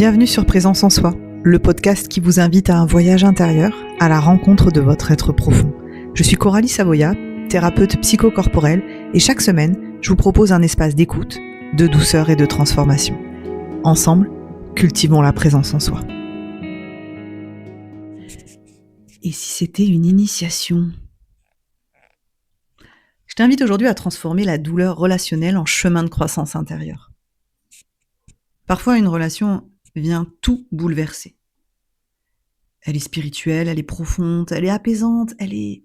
Bienvenue sur Présence en Soi, le podcast qui vous invite à un voyage intérieur, à la rencontre de votre être profond. Je suis Coralie Savoya, thérapeute psychocorporelle, et chaque semaine, je vous propose un espace d'écoute, de douceur et de transformation. Ensemble, cultivons la présence en soi. Et si c'était une initiation ? Je t'invite aujourd'hui à transformer la douleur relationnelle en chemin de croissance intérieure. Parfois, une relation vient tout bouleverser. Elle est spirituelle, elle est profonde, elle est apaisante, elle est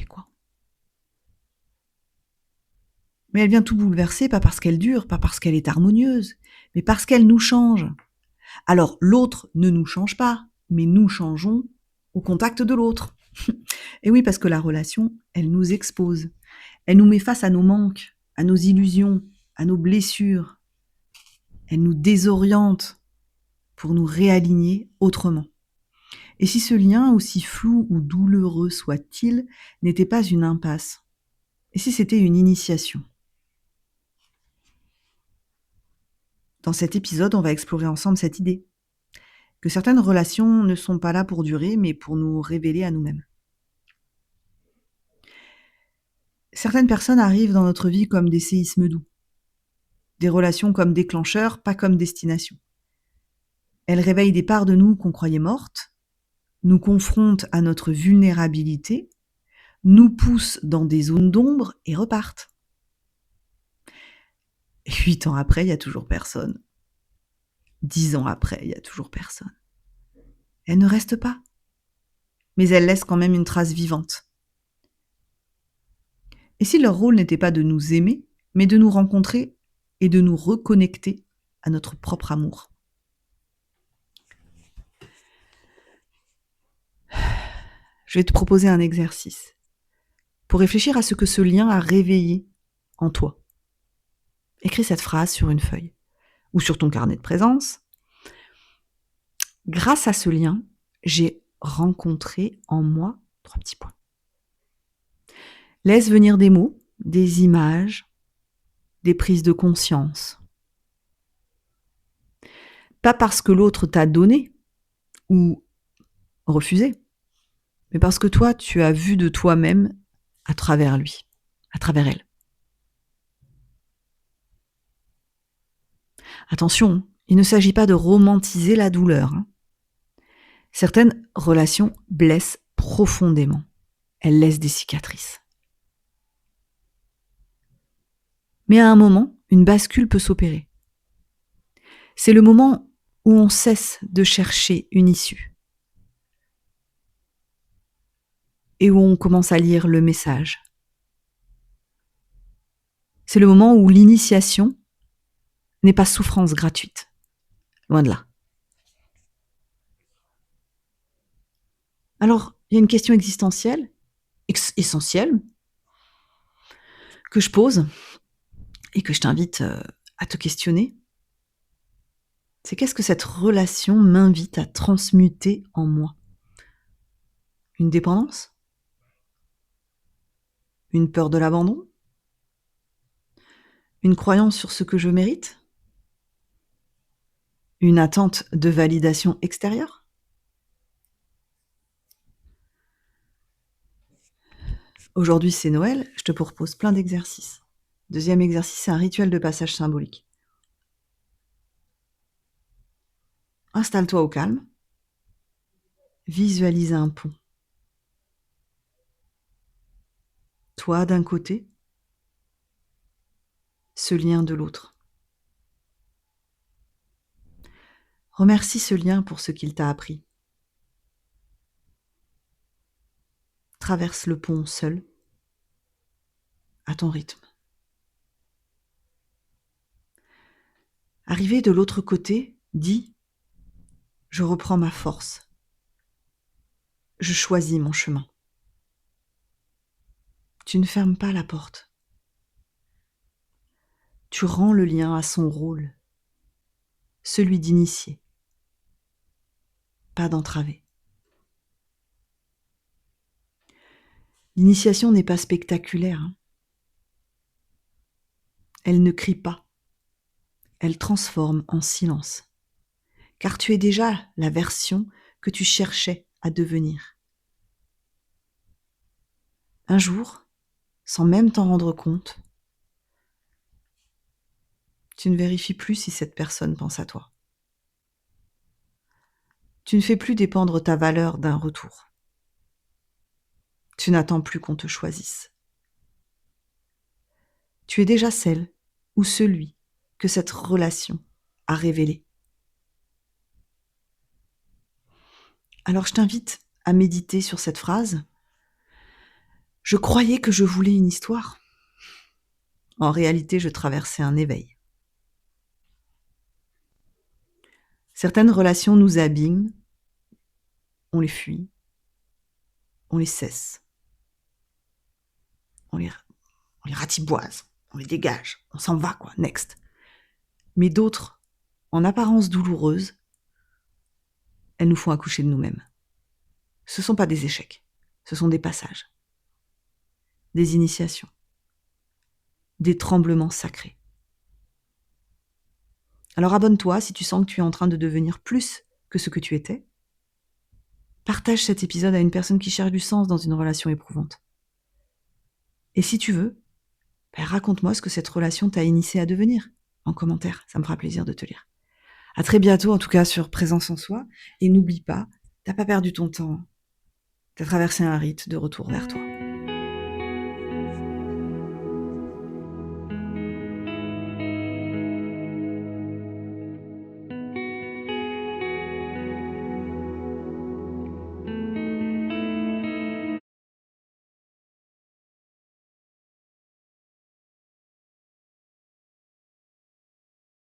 quoi. Mais elle vient tout bouleverser, pas parce qu'elle dure, pas parce qu'elle est harmonieuse, mais parce qu'elle nous change. Alors, l'autre ne nous change pas, mais nous changeons au contact de l'autre. Et oui, parce que la relation, elle nous expose. Elle nous met face à nos manques, à nos illusions, à nos blessures. Elle nous désoriente pour nous réaligner autrement. Et si ce lien, aussi flou ou douloureux soit-il, n'était pas une impasse ? Et si c'était une initiation ? Dans cet épisode, on va explorer ensemble cette idée, que certaines relations ne sont pas là pour durer, mais pour nous révéler à nous-mêmes. Certaines personnes arrivent dans notre vie comme des séismes doux, des relations comme déclencheurs, pas comme destination. Elles réveillent des parts de nous qu'on croyait mortes, nous confrontent à notre vulnérabilité, nous poussent dans des zones d'ombre et repartent. Et 8 ans après, il n'y a toujours personne. 10 ans après, il n'y a toujours personne. Elles ne restent pas, mais elles laissent quand même une trace vivante. Et si leur rôle n'était pas de nous aimer, mais de nous rencontrer et de nous reconnecter à notre propre amour. Je vais te proposer un exercice pour réfléchir à ce que ce lien a réveillé en toi. Écris cette phrase sur une feuille ou sur ton carnet de présence. Grâce à ce lien, j'ai rencontré en moi 3 petits points. Laisse venir des mots, des images, des prises de conscience. Pas parce que l'autre t'a donné ou refusé, mais parce que toi, tu as vu de toi-même à travers lui, à travers elle. Attention, il ne s'agit pas de romantiser la douleur. Certaines relations blessent profondément. Elles laissent des cicatrices. Mais à un moment, une bascule peut s'opérer. C'est le moment où on cesse de chercher une issue et où on commence à lire le message. C'est le moment où l'initiation n'est pas souffrance gratuite. Loin de là. Alors, il y a une question existentielle, essentielle, que je pose et que je t'invite à te questionner. C'est qu'est-ce que cette relation m'invite à transmuter en moi ? Une dépendance ? Une peur de l'abandon ? Une croyance sur ce que je mérite ? Une attente de validation extérieure ? Aujourd'hui, c'est Noël, je te propose plein d'exercices. Deuxième exercice, c'est un rituel de passage symbolique. Installe-toi au calme. Visualise un pont. Toi d'un côté, ce lien de l'autre. Remercie ce lien pour ce qu'il t'a appris. Traverse le pont seul, à ton rythme. Arrivé de l'autre côté, dis « Je reprends ma force. Je choisis mon chemin. » Tu ne fermes pas la porte. Tu rends le lien à son rôle, celui d'initier, pas d'entraver. L'initiation n'est pas spectaculaire. Elle ne crie pas. elle transforme en silence. Car tu es déjà la version que tu cherchais à devenir. Un jour, sans même t'en rendre compte, tu ne vérifies plus si cette personne pense à toi. Tu ne fais plus dépendre ta valeur d'un retour. Tu n'attends plus qu'on te choisisse. Tu es déjà celle ou celui que cette relation a révélé. Alors je t'invite à méditer sur cette phrase. Je croyais que je voulais une histoire. En réalité, je traversais un éveil. Certaines relations nous abîment, on les fuit, on les cesse, on les ratiboise, on les dégage, on s'en va quoi, next. Mais d'autres, en apparence douloureuses, elles nous font accoucher de nous-mêmes. Ce ne sont pas des échecs, ce sont des passages, des initiations, des tremblements sacrés. Alors abonne-toi si tu sens que tu es en train de devenir plus que ce que tu étais. Partage cet épisode à une personne qui cherche du sens dans une relation éprouvante. Et si tu veux, raconte-moi ce que cette relation t'a initié à devenir en commentaire, ça me fera plaisir de te lire. À très bientôt en tout cas sur Présence en Soi, et n'oublie pas, t'as pas perdu ton temps, t'as traversé un rite de retour vers toi.